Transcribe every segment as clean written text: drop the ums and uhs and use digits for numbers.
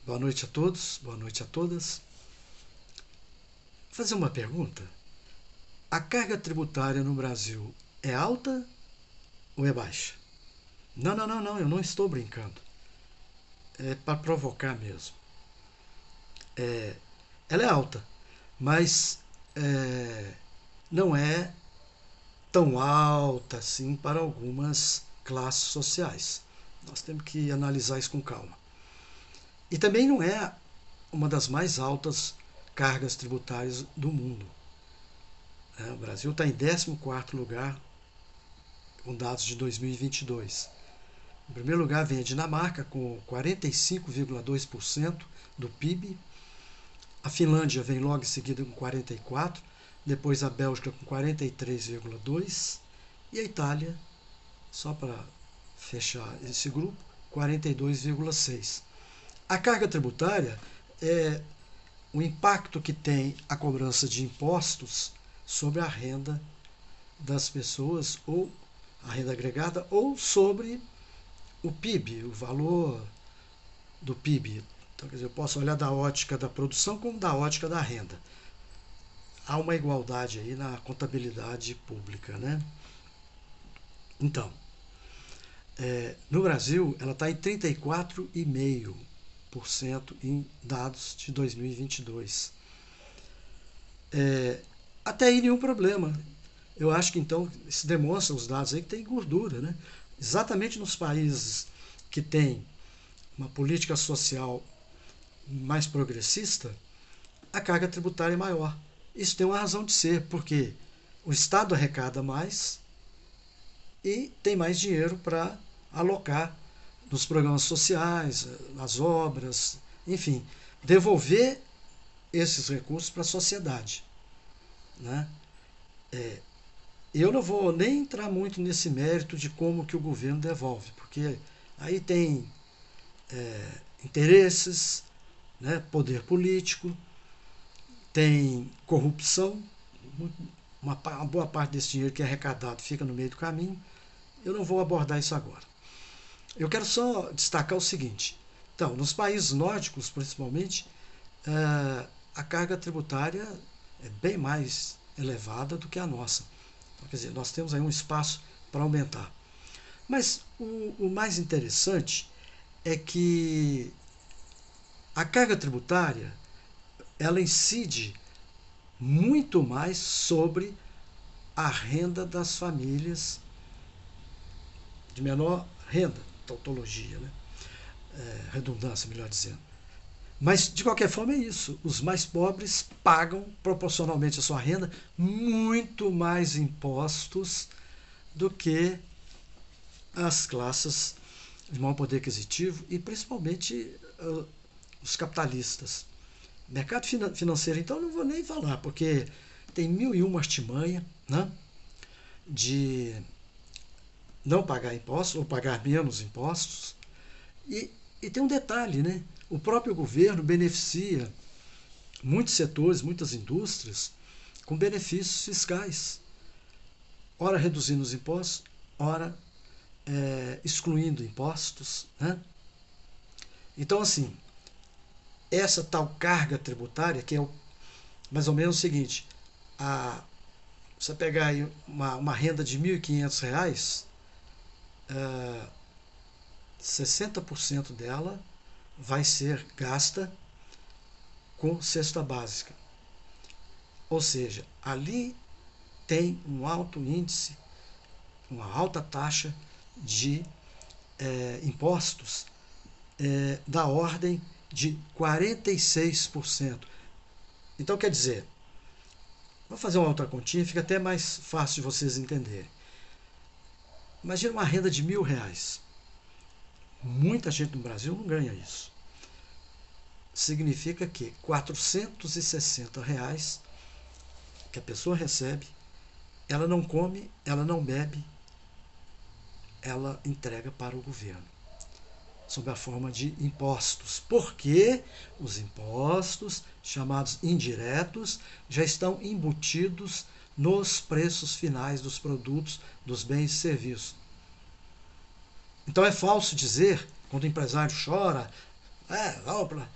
Boa noite a todos, boa noite a todas. Vou fazer uma pergunta. A carga tributária no Brasil é alta ou é baixa? Não, eu não estou brincando. É para provocar mesmo. Ela é alta, mas não é tão alta assim para algumas classes sociais. Nós temos que analisar isso com calma. E também não é uma das mais altas cargas tributárias do mundo. O Brasil está em 14º lugar com dados de 2022. Em primeiro lugar vem a Dinamarca com 45,2% do PIB. A Finlândia vem logo em seguida com 44%, depois a Bélgica com 43,2% e a Itália, só para fechar esse grupo, 42,6%. A carga tributária é o impacto que tem a cobrança de impostos sobre a renda das pessoas, ou a renda agregada, ou sobre o PIB, o valor do PIB. Então, quer dizer, eu posso olhar da ótica da produção como da ótica da renda. Há uma igualdade aí na contabilidade pública, né? Então, no Brasil, ela está em 34,5% em dados de 2022. Até aí nenhum problema. Eu acho que então se demonstra os dados aí que tem gordura, né? Exatamente nos países que têm uma política social mais progressista, a carga tributária é maior. Isso tem uma razão de ser, porque o Estado arrecada mais e tem mais dinheiro para alocar nos programas sociais, nas obras, enfim, devolver esses recursos para a sociedade, né? Eu não vou nem entrar muito nesse mérito de como que o governo devolve, porque aí tem interesses, né, poder político, tem corrupção, uma boa parte desse dinheiro que é arrecadado fica no meio do caminho. Eu não vou abordar isso agora. Eu quero só destacar o seguinte. Então, nos países nórdicos, principalmente, a carga tributária é bem mais elevada do que a nossa. Então, quer dizer, nós temos aí um espaço para aumentar. Mas o mais interessante é que a carga tributária ela incide muito mais sobre a renda das famílias de menor renda, tautologia, né? Redundância, melhor dizendo. Mas, de qualquer forma, é isso. Os mais pobres pagam, proporcionalmente à sua renda, muito mais impostos do que as classes de maior poder aquisitivo e, principalmente, os capitalistas. Mercado financeiro, então, não vou nem falar, porque tem mil e uma artimanha, né, de não pagar impostos ou pagar menos impostos. E tem um detalhe, né? O próprio governo beneficia muitos setores, muitas indústrias, com benefícios fiscais. Ora reduzindo os impostos, ora excluindo impostos, né? Então, assim, essa tal carga tributária, que é mais ou menos o seguinte, você pegar aí uma renda de R$ 1.500, 60% dela vai ser gasta com cesta básica. Ou seja, ali tem um alto índice, uma alta taxa de impostos da ordem de 46%. Então, quer dizer, vou fazer uma outra continha, fica até mais fácil de vocês entenderem. Imagina uma renda de R$ 1.000. Muita gente no Brasil não ganha isso. Significa que R$ 460 que a pessoa recebe, ela não come, ela não bebe, ela entrega para o governo, sob a forma de impostos. Porque os impostos, chamados indiretos, já estão embutidos nos preços finais dos produtos, dos bens e serviços. Então é falso dizer, quando o empresário chora, Vão para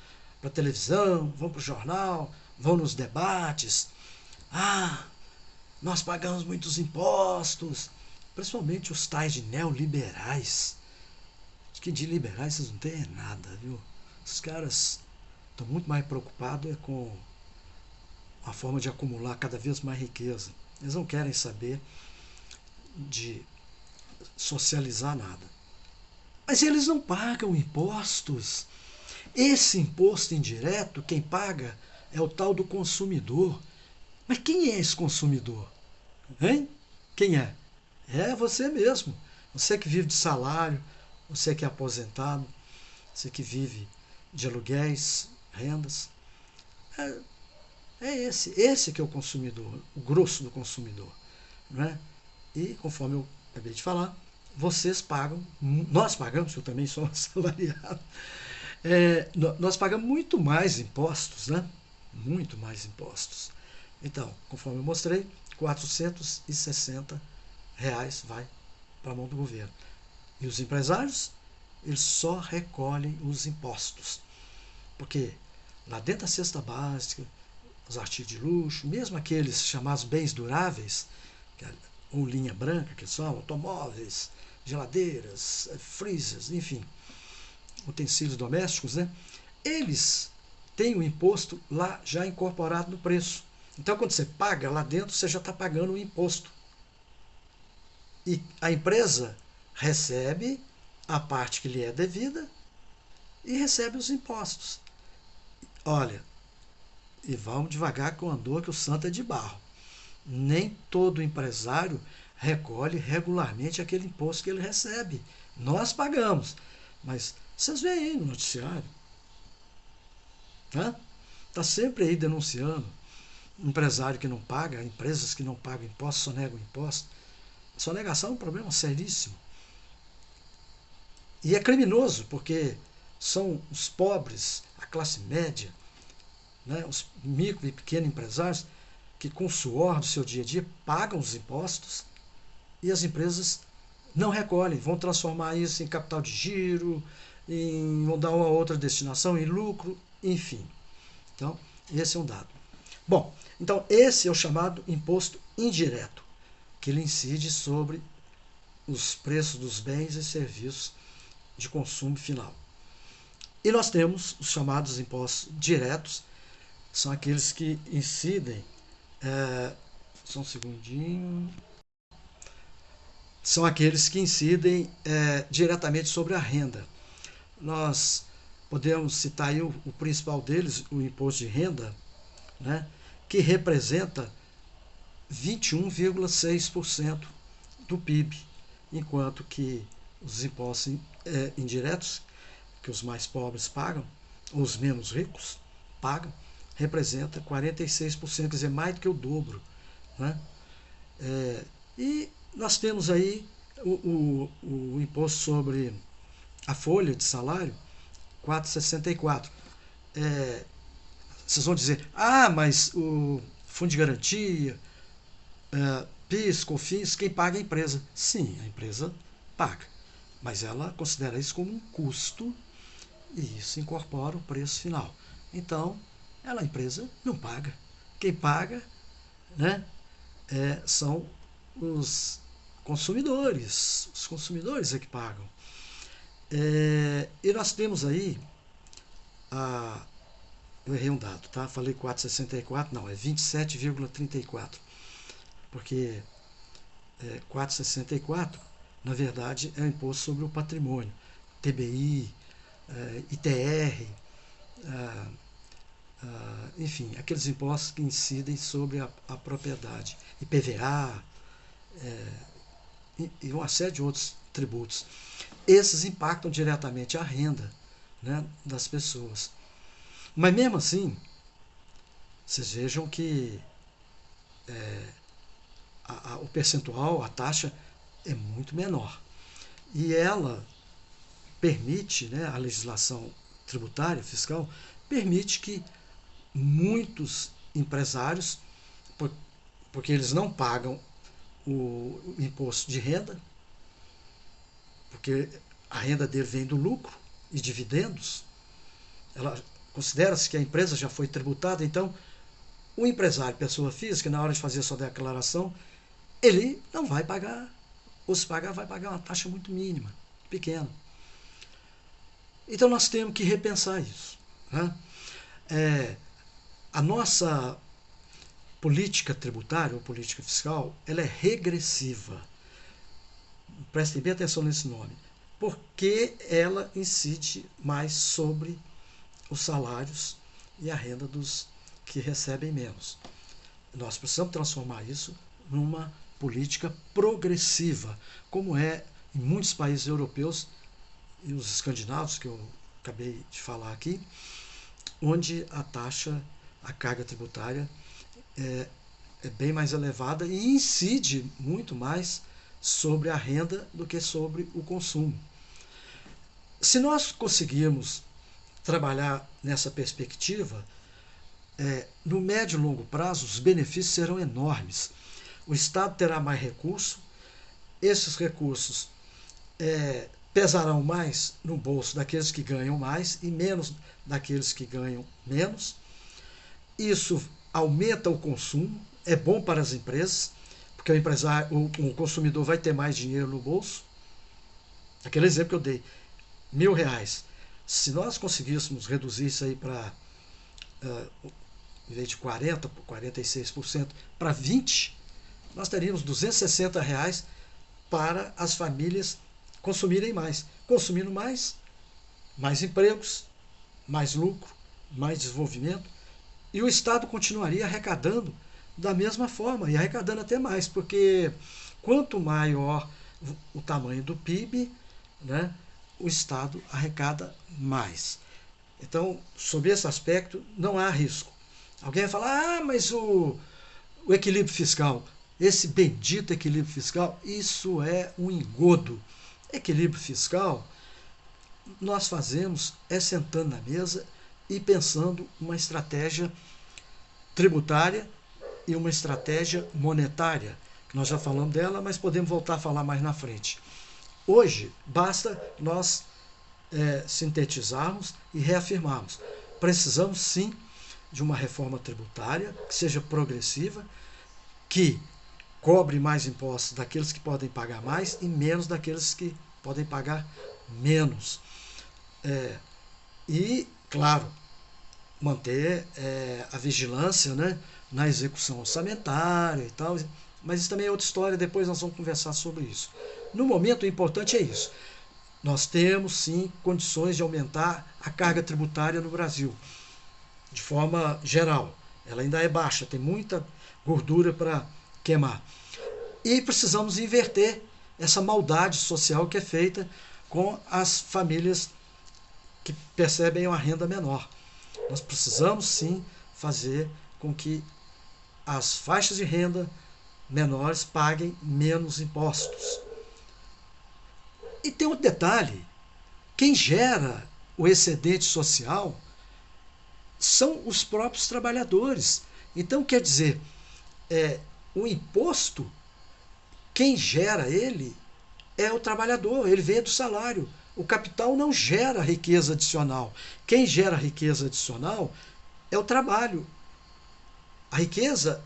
a televisão, vão para o jornal, vão nos debates. Ah, nós pagamos muitos impostos, principalmente os tais de neoliberais. Acho que de liberais vocês não têm nada, viu? Os caras estão muito mais preocupados com a forma de acumular cada vez mais riqueza. Eles não querem saber de socializar nada. Mas eles não pagam impostos. Esse imposto indireto, quem paga é o tal do consumidor. Mas quem é esse consumidor? Hein? Quem é? É você mesmo. Você que vive de salário, você que é aposentado, você que vive de aluguéis, rendas. É esse que é o consumidor, o grosso do consumidor. Não é? E, conforme eu acabei de falar, vocês pagam, nós pagamos, eu também sou assalariado, nós pagamos muito mais impostos, né? Muito mais impostos. Então, conforme eu mostrei, R$ 460 vai para a mão do governo. E os empresários, eles só recolhem os impostos. Porque lá dentro da cesta básica, os artigos de luxo, mesmo aqueles chamados bens duráveis, ou linha branca, que são automóveis, geladeiras, freezers, enfim, utensílios domésticos, né? Eles têm o imposto lá já incorporado no preço. Então, quando você paga lá dentro, você já está pagando o imposto. E a empresa recebe a parte que lhe é devida e recebe os impostos. Olha, e vamos devagar com o andor, que o santo é de barro. Nem todo empresário recolhe regularmente aquele imposto que ele recebe. Nós pagamos, mas vocês veem aí no noticiário, né? Está sempre aí denunciando empresário que não paga, empresas que não pagam imposto, sonegam imposto. Sonegação é um problema seríssimo. E é criminoso, porque são os pobres, a classe média, né, os micro e pequenos empresários, que com o suor do seu dia a dia pagam os impostos e as empresas não recolhem, vão transformar isso em capital de giro, vão dar uma outra destinação, em lucro, enfim. Então, esse é um dado. Bom, então esse é o chamado imposto indireto, que ele incide sobre os preços dos bens e serviços de consumo final. E nós temos os chamados impostos diretos, são aqueles que incidem, só um segundinho, são aqueles que incidem diretamente sobre a renda. Nós podemos citar aí o principal deles, o imposto de renda, né, que representa 21,6% do PIB, enquanto que os impostos indiretos, que os mais pobres pagam, ou os menos ricos pagam, representa 46%, quer dizer, mais do que o dobro. Né? E nós temos aí o imposto sobre a folha de salário, 4,64. Vocês vão dizer, mas o fundo de garantia, PIS, COFINS, quem paga é a empresa. Sim, a empresa paga, mas ela considera isso como um custo e isso incorpora o preço final. Então, a empresa não paga. Quem paga, né, são os consumidores. Os consumidores é que pagam. E nós temos aí eu errei um dado, tá? Falei 4,64, não, é 27,34. Porque 4,64, na verdade, é o imposto sobre o patrimônio. TBI, ITR, enfim, aqueles impostos que incidem sobre a propriedade. IPVA, e uma série de outros tributos. Esses impactam diretamente a renda, né, das pessoas. Mas mesmo assim, vocês vejam que o percentual, a taxa é muito menor. E ela permite, né, a legislação tributária, fiscal, permite que muitos empresários, porque eles não pagam o imposto de renda, porque a renda dele vem do lucro e dividendos, considera-se que a empresa já foi tributada, então o empresário, pessoa física, na hora de fazer sua declaração, ele não vai pagar, ou se pagar, vai pagar uma taxa muito mínima, pequena. Então nós temos que repensar isso, né? A nossa política tributária ou política fiscal, ela é regressiva. Prestem bem atenção nesse nome, porque ela incide mais sobre os salários e a renda dos que recebem menos. Nós precisamos transformar isso numa política progressiva, como é em muitos países europeus e os escandinavos, que eu acabei de falar aqui, onde a carga tributária é bem mais elevada e incide muito mais sobre a renda do que sobre o consumo. Se nós conseguirmos trabalhar nessa perspectiva, no médio e longo prazo, os benefícios serão enormes. O Estado terá mais recursos, esses recursos pesarão mais no bolso daqueles que ganham mais e menos daqueles que ganham menos. Isso aumenta o consumo, é bom para as empresas, porque o consumidor vai ter mais dinheiro no bolso. Aquele exemplo que eu dei, R$1.000. Se nós conseguíssemos reduzir isso aí para, em vez de 40%, 46%, para 20%, nós teríamos R$260 para as famílias consumirem mais. Consumindo mais empregos, mais lucro, mais desenvolvimento, e o Estado continuaria arrecadando da mesma forma, e arrecadando até mais, porque quanto maior o tamanho do PIB, né, o Estado arrecada mais. Então, sob esse aspecto, não há risco. Alguém vai falar, mas o equilíbrio fiscal, esse bendito equilíbrio fiscal, isso é um engodo. Equilíbrio fiscal, nós fazemos sentando na mesa e pensando uma estratégia tributária e uma estratégia monetária, que nós já falamos dela, mas podemos voltar a falar mais na frente. Hoje, basta nós sintetizarmos e reafirmarmos. Precisamos, sim, de uma reforma tributária que seja progressiva, que cobre mais impostos daqueles que podem pagar mais e menos daqueles que podem pagar menos. E, claro, manter a vigilância, né, na execução orçamentária e tal, mas isso também é outra história, depois nós vamos conversar sobre isso. No momento, o importante é isso. Nós temos, sim, condições de aumentar a carga tributária no Brasil, de forma geral. Ela ainda é baixa, tem muita gordura para queimar. E precisamos inverter essa maldade social que é feita com as famílias que percebem uma renda menor. Nós precisamos, sim, fazer com que as faixas de renda menores paguem menos impostos. E tem outro detalhe, quem gera o excedente social são os próprios trabalhadores. Então, quer dizer, o imposto, quem gera ele é o trabalhador, ele vem do salário. O capital não gera riqueza adicional. Quem gera riqueza adicional é o trabalho. A riqueza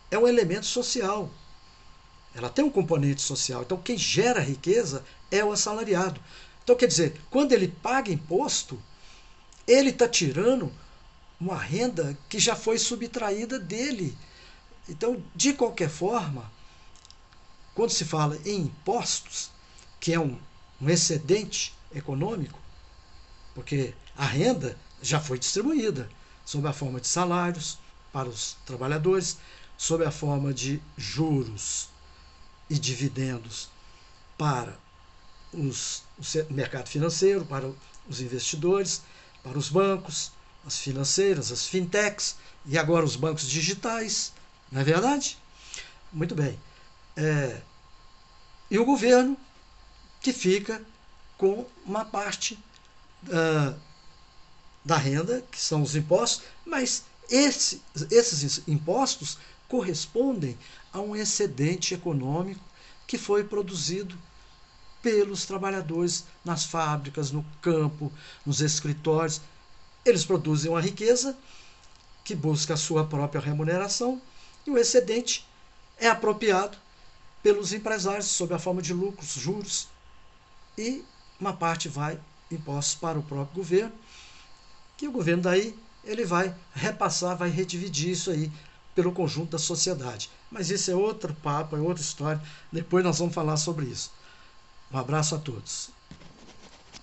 é um elemento social. Ela tem um componente social. Então, quem gera riqueza é o assalariado. Então, quer dizer, quando ele paga imposto, ele está tirando uma renda que já foi subtraída dele. Então, de qualquer forma, quando se fala em impostos, que é um excedente econômico, porque a renda já foi distribuída sob a forma de salários para os trabalhadores, sob a forma de juros e dividendos para o mercado financeiro, para os investidores, para os bancos, as financeiras, as fintechs e agora os bancos digitais, não é verdade? Muito bem. E o governo que fica com uma parte da renda, que são os impostos, mas esses impostos correspondem a um excedente econômico que foi produzido pelos trabalhadores nas fábricas, no campo, nos escritórios. Eles produzem uma riqueza que busca a sua própria remuneração e o excedente é apropriado pelos empresários sob a forma de lucros, juros, e uma parte vai impostos para o próprio governo, que o governo daí ele vai repassar, vai redividir isso aí pelo conjunto da sociedade. Mas isso é outro papo, é outra história. Depois nós vamos falar sobre isso. Um abraço a todos.